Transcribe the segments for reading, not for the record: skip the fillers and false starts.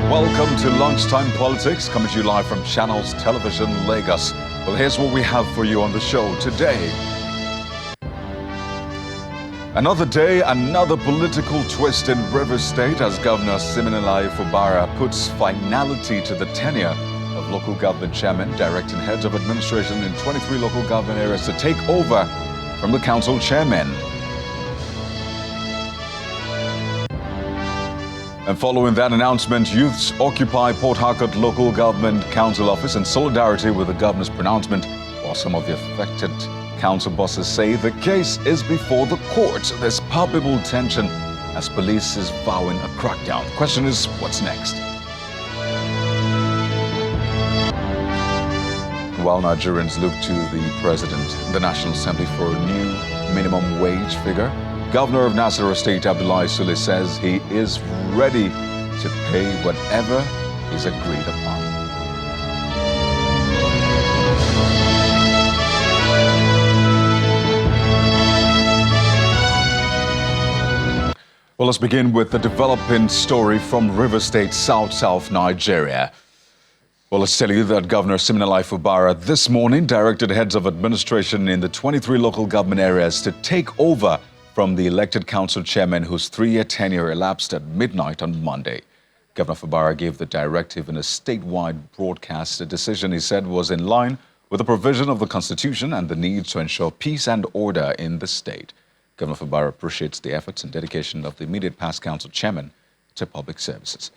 Welcome to Lunchtime Politics, coming to you live from Channels Television, Lagos. Well, here's what we have for you on the show today. Another day, another political twist in Rivers State as Governor Siminalayi Fubara puts finality to the tenure of local government chairmen, directing heads of administration in 23 local government areas to take over from the council chairmen. And following that announcement, youths occupy Port Harcourt Local Government Council office in solidarity with the governor's pronouncement, while some of the affected council bosses say the case is before the courts. There's palpable tension as police is vowing a crackdown. The question is, what's next? While Nigerians look to the president, the National Assembly for a new minimum wage figure, Governor of Nasarawa State, Abdullahi Sule, says he is ready to pay whatever is agreed upon. Well, let's begin with the developing story from Rivers State, South Nigeria. Well, let's tell you that Governor Siminalayi Fubara this morning directed heads of administration in the 23 local government areas to take over from the elected council chairman whose 3-year tenure elapsed at midnight on Monday. Governor Fubara gave the directive in a statewide broadcast, a decision he said was in line with the provision of the Constitution and the need to ensure peace and order in the state. Governor Fubara appreciates the efforts and dedication of the immediate past council chairman to public services.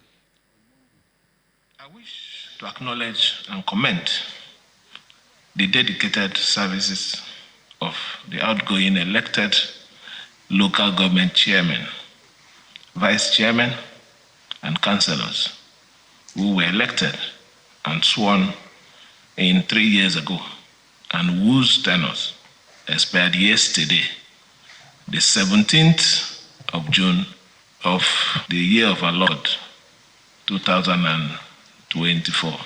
I wish to acknowledge and commend the dedicated services of the outgoing elected local government chairmen, vice chairmen, and councillors who were elected and sworn in 3 years ago and whose tenures expired yesterday, the 17th of June of the year of our Lord, 2024,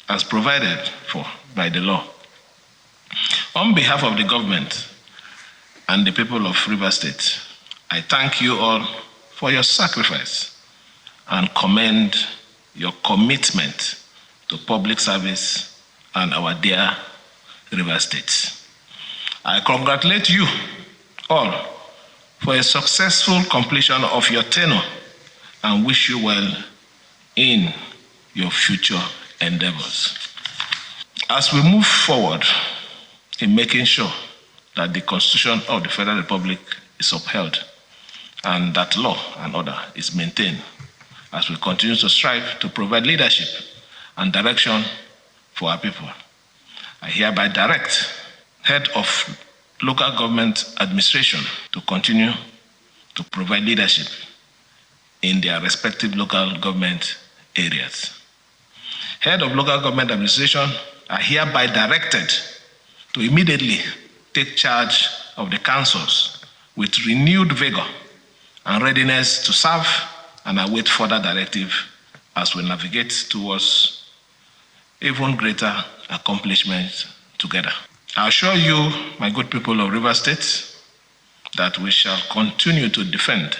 as provided for by the law. On behalf of the government and the people of Rivers State, I thank you all for your sacrifice and commend your commitment to public service and our dear Rivers State. I congratulate you all for a successful completion of your tenure and wish you well in your future endeavors. As we move forward in making sure that the Constitution of the Federal Republic is upheld and that law and order is maintained, as we continue to strive to provide leadership and direction for our people, I hereby direct head of local government administration to continue to provide leadership in their respective local government areas. Head of local government administration are hereby directed to immediately take charge of the councils with renewed vigor and readiness to serve and await further directive as we navigate towards even greater accomplishments together. I assure you, my good people of Rivers State, that we shall continue to defend,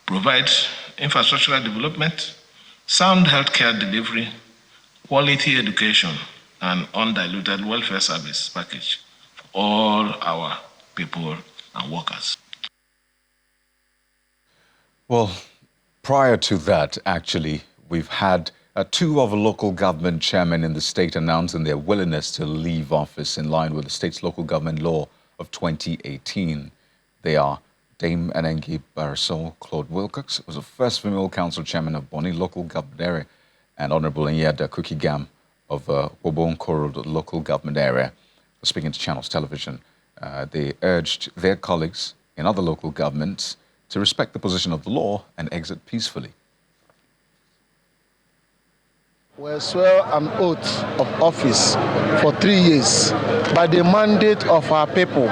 provide infrastructural development, sound healthcare delivery, quality education, and undiluted welfare service package for all our people and workers. Well, prior to that, actually, we've had two of the local government chairmen in the state announcing their willingness to leave office in line with the state's local government law of 2018. They are Dame Anengi Barisol Claude Wilcox, who was the first female council chairman of Bonny local government area, and Honorable Nyada Kukigam of Wobonkoro local government area. Speaking to Channels Television, they urged their colleagues in other local governments to respect the position of the law and exit peacefully. We swear an oath of office for 3 years by the mandate of our people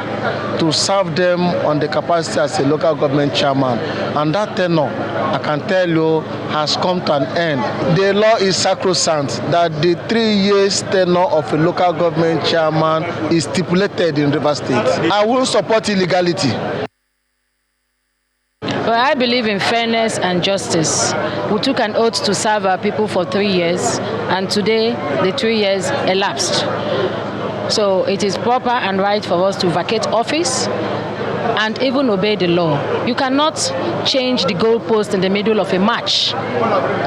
to serve them on the capacity as a local government chairman. And that tenure, I can tell you, has come to an end. The law is sacrosanct that the 3 years tenure of a local government chairman is stipulated in Rivers State. I won't support illegality. But I believe in fairness and justice. We took an oath to serve our people for 3 years, and today the 3 years elapsed. So it is proper and right for us to vacate office and even obey the law. You cannot change the goalpost in the middle of a match.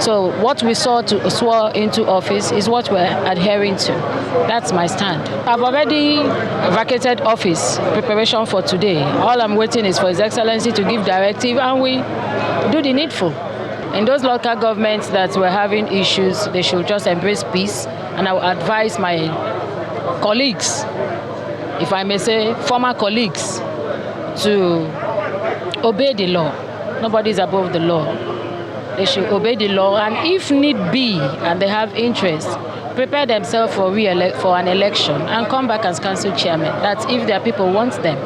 So what we swore into office is what we're adhering to. That's my stand. I've already vacated office, preparation for today. All I'm waiting is for His Excellency to give directive, and we do the needful. In those local governments that were having issues, they should just embrace peace, and I will advise my colleagues, if I may say former colleagues, to obey the law. Nobody is above the law. They should obey the law, and if need be, and they have interest, prepare themselves for an election and come back as council chairman. That's if their people want them.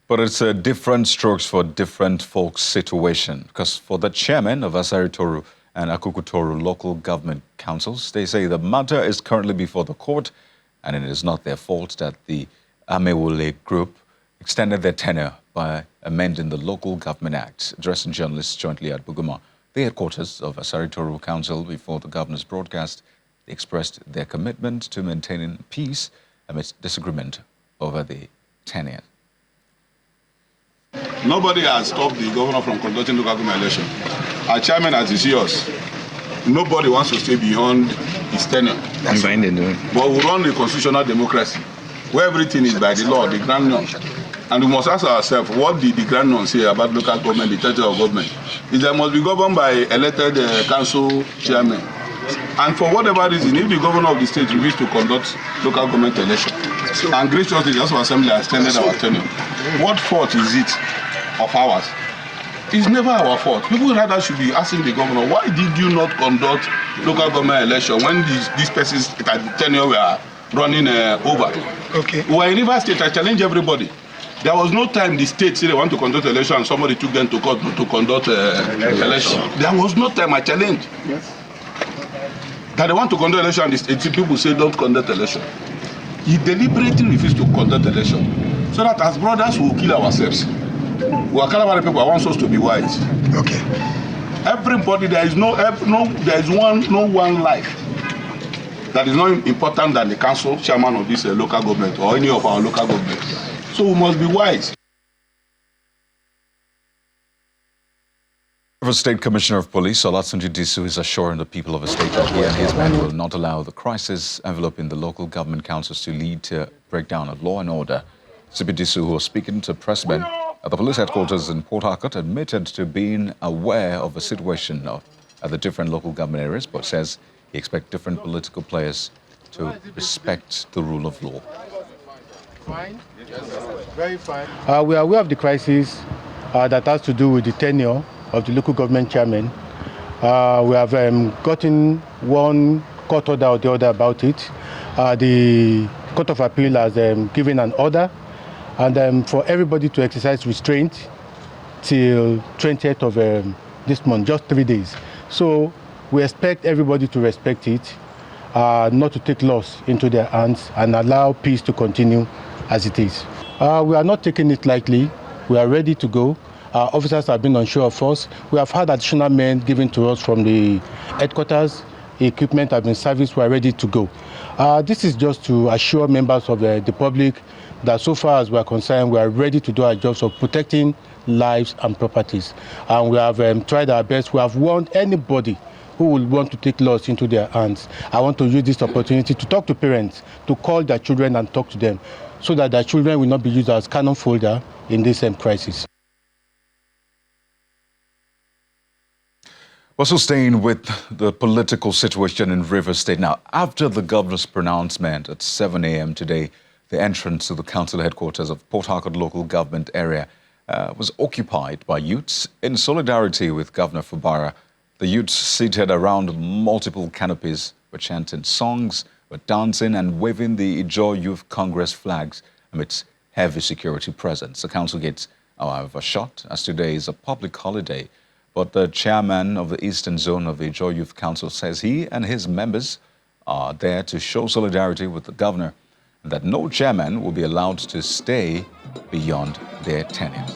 But it's a different strokes for different folks situation, because for the chairman of Asari-Toru and Akuku-Toru local government councils, they say the matter is currently before the court, and it is not their fault that the Amewule group extended their tenure by amending the Local Government Act. Addressing journalists jointly at Buguma, the headquarters of Asari-Toru Council, before the governor's broadcast, they expressed their commitment to maintaining peace amidst disagreement over the tenure. Nobody has stopped the governor from conducting local government election. Our chairman, as you see us, nobody wants to stay beyond his tenure. But we run a constitutional democracy where everything is by the law, the grand norm. And we must ask ourselves, what did the grand norm say about local government, the tenure of government? Is that must be governed by elected council chairman. And for whatever reason, if the governor of the state refuses to conduct local government election, and graciously the House of Assembly has extended our tenure, what fault is it of ours? It's never our fault. People rather should be asking the governor, why did you not conduct local government election when these persons at the tenure were running over? Okay. We were in River State, I challenge everybody. There was no time the state said they want to conduct election and somebody took them to court to conduct election. There was no time, I challenge. Yes. That they want to conduct election and the people say don't conduct election. He deliberately refused to conduct election. So that as brothers we will kill ourselves. We are Calabari people, I want us to be wise. Okay. Everybody, there is no one life that is not important than the council chairman of this local government or any of our local governments. So we must be wise. River State Commissioner of Police, Olatunji Disu, is assuring the people of a state that he and his men will not allow the crisis enveloping the local government councils to lead to breakdown of law and order. CP Disu, who was speaking to pressmen at the police headquarters in Port Harcourt, admitted to being aware of the situation at the different local government areas, but says he expects different political players to respect the rule of law. Fine. Yes, very fine. We are aware of the crisis that has to do with the tenure of the local government chairman. We have gotten one court order or the other about it. The Court of Appeal has given an order and for everybody to exercise restraint till 20th of this month, just 3 days. So we expect everybody to respect it, not to take laws into their hands and allow peace to continue as it is. We are not taking it lightly. We are ready to go. Our officers have been on show of force. We have had additional men given to us from the headquarters. Equipment have been serviced. We are ready to go. This is just to assure members of the public that so far as we are concerned, we are ready to do our jobs of protecting lives and properties. And we have tried our best. We have warned anybody who will want to take laws into their hands. I want to use this opportunity to talk to parents, to call their children and talk to them, so that their children will not be used as cannon fodder in this crisis. We're also staying with the political situation in River State. Now, after the governor's pronouncement at 7 a.m. today, the entrance to the council headquarters of Port Harcourt local government area was occupied by youths in solidarity with Governor Fubara. The youths seated around multiple canopies were chanting songs, were dancing and waving the Ijaw Youth Congress flags amidst heavy security presence. The council gates are, however, shut as today is a public holiday. But the chairman of the Eastern Zone of the Ijaw Youth Council says he and his members are there to show solidarity with the governor and that no chairman will be allowed to stay beyond their tenure.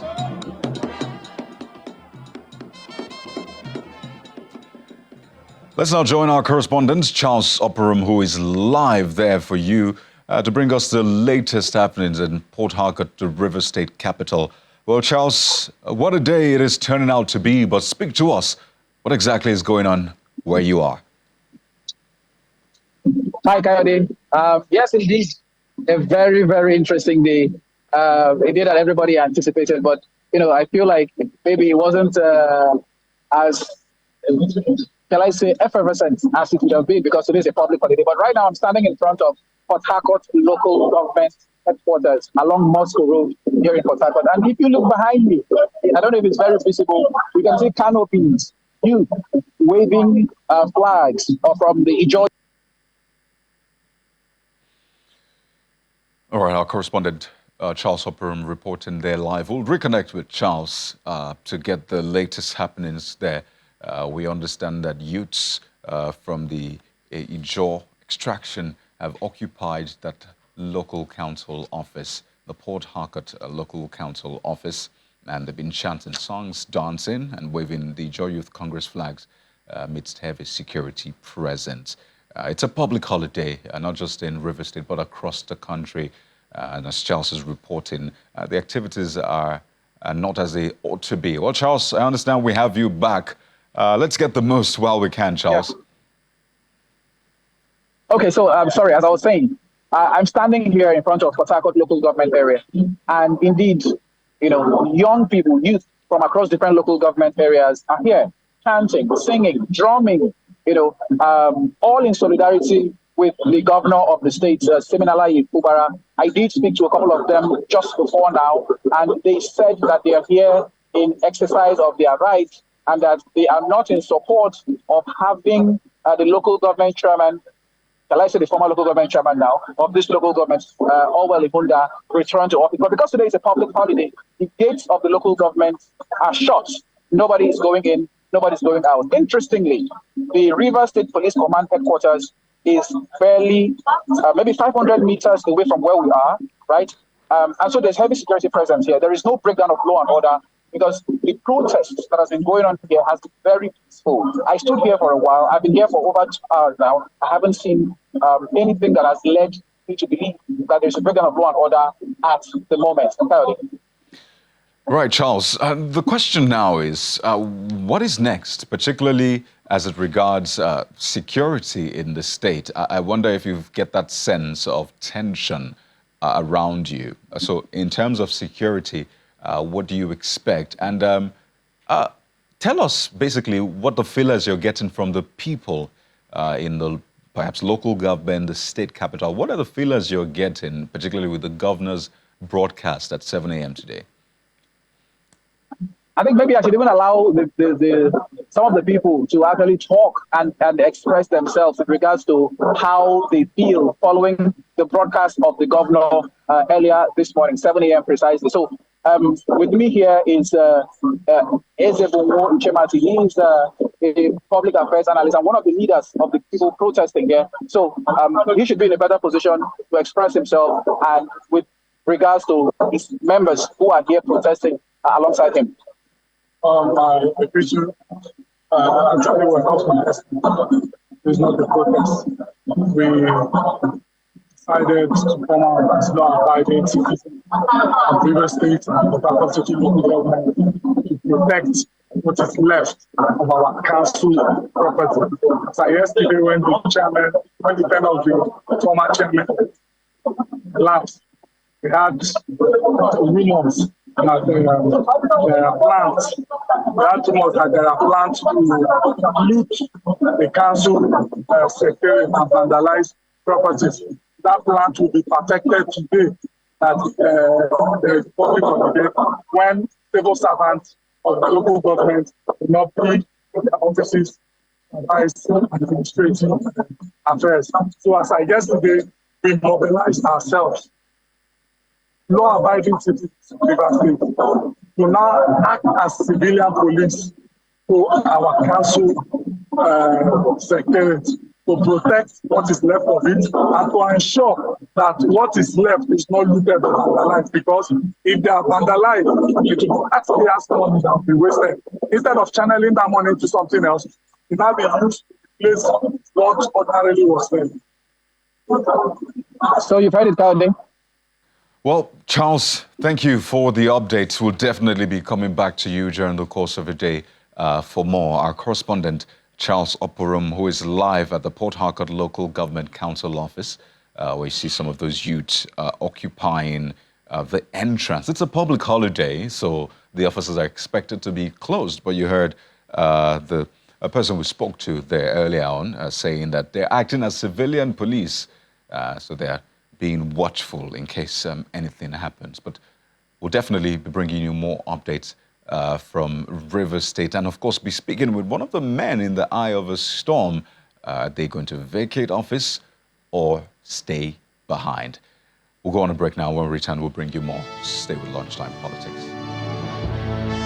Let's now join our correspondent, Charles Operum, who is live there for you to bring us the latest happenings in Port Harcourt, the River State capital. Well, Charles, what a day it is turning out to be, but speak to us. What exactly is going on where you are? Hi, Coyote. Yes, indeed. A very, very interesting day. A day that everybody anticipated, but, I feel like maybe it wasn't as, shall I say, effervescent as it would have been because it is a public holiday. But right now I'm standing in front of Port Harcourt local government headquarters along Moscow Road here in Port Harcourt. And if you look behind me, I don't know if it's very visible, you can see canopies, youth waving flags from the Ijaw. All right, our correspondent Charles Operum reporting there live. We'll reconnect with Charles to get the latest happenings there. We understand that youths from the Ijaw extraction have occupied that local council office, the Port Harcourt local council office, and they've been chanting songs, dancing, and waving the Ijaw Youth Congress flags amidst heavy security presence. It's a public holiday, not just in River State, but across the country. And as Charles is reporting, the activities are not as they ought to be. Well, Charles, I understand we have you back. Let's get the most while we can, Charles. Yeah. Okay, so I'm sorry, as I was saying, I'm standing here in front of Port Harcourt local government area. And indeed, young people, youth from across different local government areas are here chanting, singing, drumming, all in solidarity with the governor of the state, Siminalayi Fubara. I did speak to a couple of them just before now, and they said that they are here in exercise of their rights and that they are not in support of having the local government chairman, shall I say the former local government chairman now, of this local government, Orwell Ibunda, return to office. But because today is a public holiday, the gates of the local government are shut. Nobody is going in, nobody's going out. Interestingly, the River State Police Command headquarters is barely maybe 500 meters away from where we are, right? And so there's heavy security presence here. There is no breakdown of law and order because the protest that has been going on here has been very peaceful. I stood here for a while. I've been here for over 2 hours now. I haven't seen anything that has led me to believe that there's a breakdown of law and order at the moment. Right, Charles. The question now is, what is next, particularly as it regards security in the state? I wonder if you get that sense of tension around you. So in terms of security, what do you expect? And tell us basically what the feelers you're getting from the people in the perhaps local government, the state capital. What are the feelers you're getting, particularly with the governor's broadcast at 7 a.m. today? I think maybe I should even allow some of the people to actually talk and express themselves with regards to how they feel following the broadcast of the governor earlier this morning, 7 a.m. precisely. So with me here is Ezebonwo Nchemati. He is a public affairs analyst and one of the leaders of the people protesting here. So he should be in a better position to express himself and with regards to his members who are here protesting alongside him. I appreciate actually we're not contesting. It's not the protest. We decided to come out as law-abiding citizens of River State and the Port Harcourt local government to protect what is left of our council property. So yesterday when the pen of the former chairman lapsed, we had rumors that there are plans. We had rumors that there are plans to loot the council secretariat and vandalize properties. That plan will be perfected today at the public holiday when civil servants of the local government will not be in their offices vice administrative affairs. So as I yesterday, we mobilized ourselves, law-abiding citizens of River State, to now act as civilian police to our council secretariat to protect what is left of it and to ensure that what is left is not looted or vandalized, because if they are vandalized, it will actually ask money that will be wasted. Instead of channeling that money into something else, it now be used replace what ordinarily was there. So you've heard it, Kaude. Well, Charles, thank you for the updates. We'll definitely be coming back to you during the course of the day for more. Our correspondent, Charles Oporum, who is live at the Port Harcourt Local Government Council office, where you see some of those youths occupying the entrance. It's a public holiday, so the offices are expected to be closed. But you heard a person we spoke to there earlier on saying that they're acting as civilian police, so they're being watchful in case anything happens. But we'll definitely be bringing you more updates from Rivers State, and of course be speaking with one of the men in the eye of a storm. Are they going to vacate office or stay behind? We'll go on a break now. When we return, we'll bring you more. Stay with Lunchtime Politics.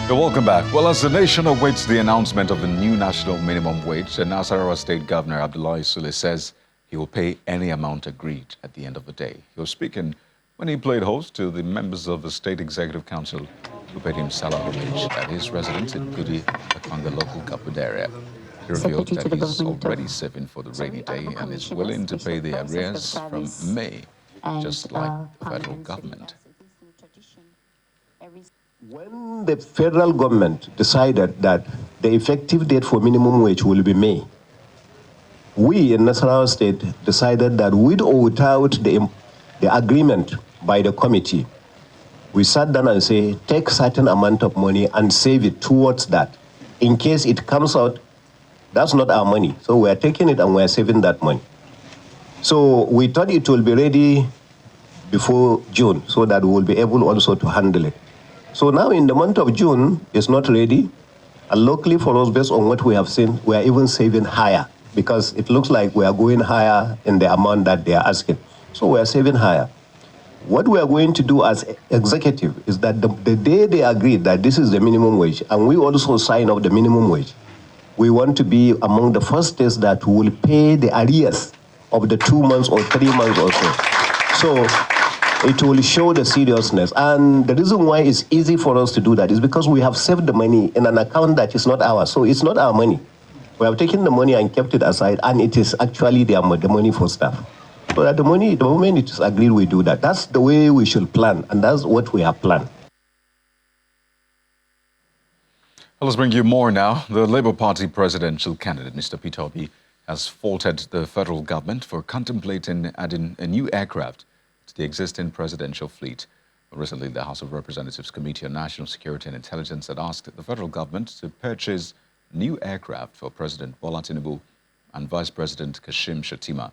You're welcome back. Well, as the nation awaits the announcement of the new national minimum wage, the Nasarawa State Governor Abdullahi Sule says he will pay any amount agreed at the end of the day. He was speaking when he played host to the members of the State Executive Council who paid him salary wage at his residence in Gudi, Akanga local government area. He revealed that he's already saving for the rainy day and is willing to pay the arrears from May, just like the federal government. When the federal government decided that the effective date for minimum wage will be May, we in Nasarawa State decided that with or without the agreement by the committee, we sat down and say, take certain amount of money and save it towards that. In case it comes out, that's not our money. So we are taking it and we are saving that money. So we thought it will be ready before June so that we will be able also to handle it. So now in the month of June, it's not ready. And locally for us, based on what we have seen, we are even saving higher because it looks like we are going higher in the amount that they are asking. So we are saving higher. What we are going to do as executive is that the day they agree that this is the minimum wage, and we also sign up the minimum wage, we want to be among the first states that will pay the arrears of the 2 months or 3 months or so. So it will show the seriousness. And the reason why it's easy for us to do that is because we have saved the money in an account that is not ours. So it's not our money. We have taken the money and kept it aside, and it is actually the money for staff. So that the moment it is agreed, we do that. That's the way we should plan, and that's what we have planned. Well, let's bring you more now. The Labour Party presidential candidate, Mr. Peter Obi, has faulted the federal government for contemplating adding a new aircraft to the existing presidential fleet. Recently, the House of Representatives Committee on National Security and Intelligence had asked the federal government to purchase new aircraft for President Bola Tinubu and Vice President Kashim Shettima.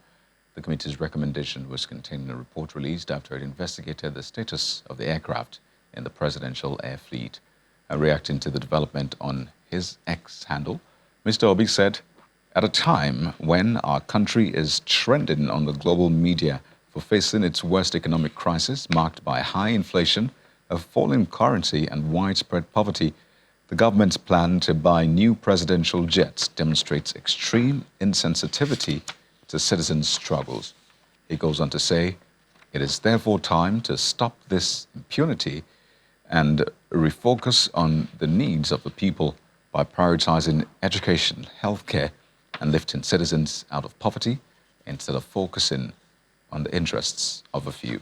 The committee's recommendation was contained in a report released after it investigated the status of the aircraft in the presidential air fleet. Reacting to the development on his X handle, Mr. Obi said, at a time when our country is trending on the global media for facing its worst economic crisis marked by high inflation, a falling currency and widespread poverty, the government's plan to buy new presidential jets demonstrates extreme insensitivity to citizens' struggles. He goes on to say, it is therefore time to stop this impunity and refocus on the needs of the people by prioritizing education, healthcare, and lifting citizens out of poverty instead of focusing on the interests of a few.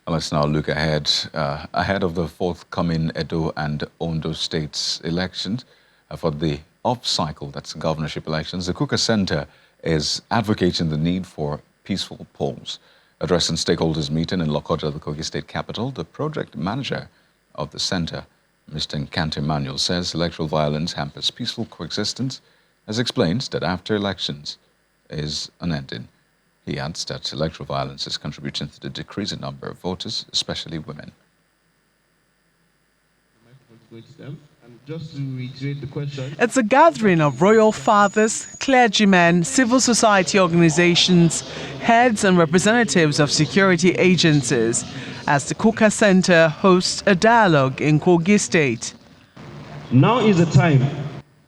Let's now look ahead of the forthcoming Edo and Ondo states elections. For the off-cycle, that's governorship elections, the Kuka Center is advocating the need for peaceful polls. Addressing stakeholders meeting in Lokoja, the Kogi state capital, the project manager of the center, Mr. Nkante Emmanuel, says electoral violence hampers peaceful coexistence, as explains that after elections is unending. He adds that electoral violence is contributing to the decreasing number of voters, especially women. Just to reiterate the question. It's a gathering of royal fathers, clergymen, civil society organizations, heads and representatives of security agencies as the Kuka Center hosts a dialogue in Kogi State. Now is the time.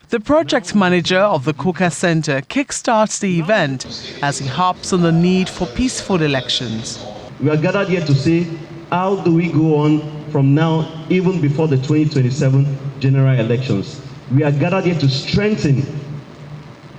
The project manager of the Kuka Center kickstarts the event as he harps on the need for peaceful elections. We are gathered here to say, how do we go on from now, even before the 2027 general elections? we are gathered here to strengthen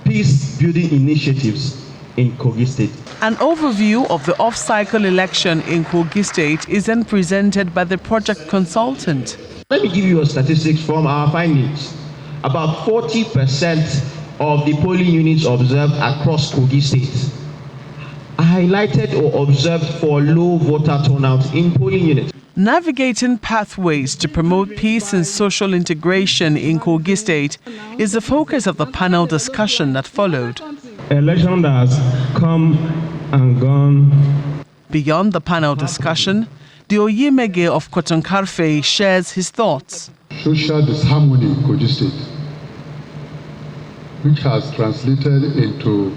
peace-building initiatives in Kogi State. An overview of the off-cycle election in Kogi State is then presented by the project consultant. Let me give you a statistics from our findings. About 40% of the polling units observed across Kogi State are highlighted or observed for low voter turnout in polling units. Navigating pathways to promote peace and social integration in Kogi State is the focus of the panel discussion that followed. Election that has come and gone. Beyond the panel discussion, the Oyemege of Kotonkarfe shares his thoughts. Social disharmony in Kogi State, which has translated into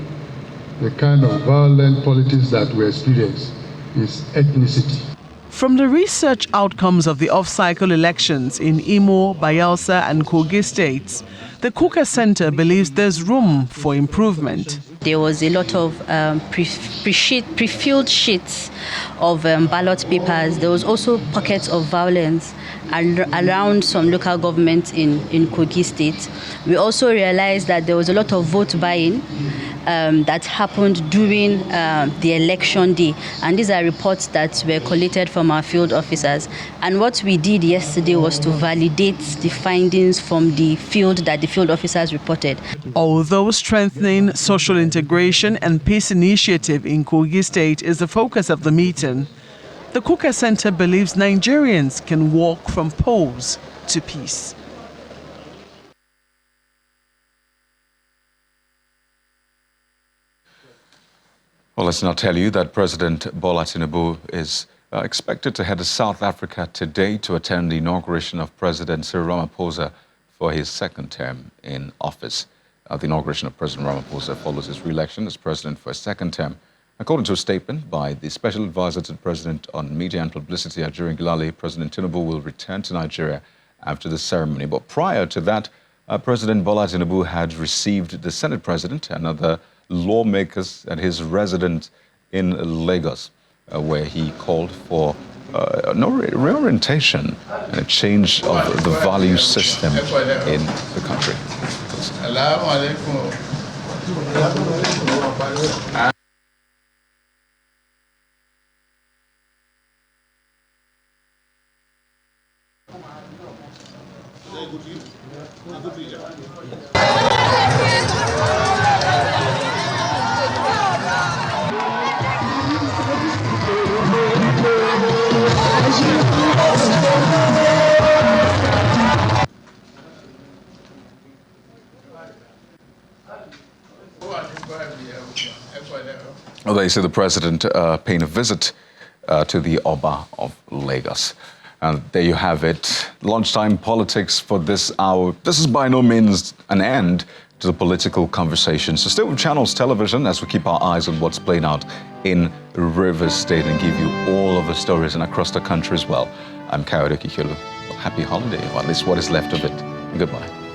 the kind of violent politics that we experience, is ethnicity. From the research outcomes of the off-cycle elections in Imo, Bayelsa and Kogi states, the Kuka Center believes there's room for improvement. There was a lot of pre-filled sheets of ballot papers. There was also pockets of violence around some local governments in Kogi State. We also realized that there was a lot of vote buying that happened during the election day. And these are reports that were collated from our field officers. And what we did yesterday was to validate the findings from the field that the field officers reported. Although strengthening social integration and peace initiative in Kogi State is the focus of the meeting, the Kuka Center believes Nigerians can walk from polls to peace. Well, let's now tell you that President Bola Tinubu is expected to head to South Africa today to attend the inauguration of President Cyril Ramaphosa for his second term in office. The inauguration of President Ramaphosa follows his re-election as president for a second term. According to a statement by the Special Advisor to the President on Media and Publicity, Ajuri Ngilale, President Tinubu will return to Nigeria after the ceremony. But prior to that, President Bola Tinubu had received the Senate President and other lawmakers at his residence in Lagos, where he called for reorientation and a change of the value system in the country. Well, they say the president paying a visit to the Oba of Lagos. And there you have it. Lunchtime politics for this hour. This is by no means an end to the political conversation. So stay with Channels Television as we keep our eyes on what's playing out in Rivers State and give you all of the stories and across the country as well. I'm Kayode Kikilu. Happy holiday, or at least what is left of it. Goodbye.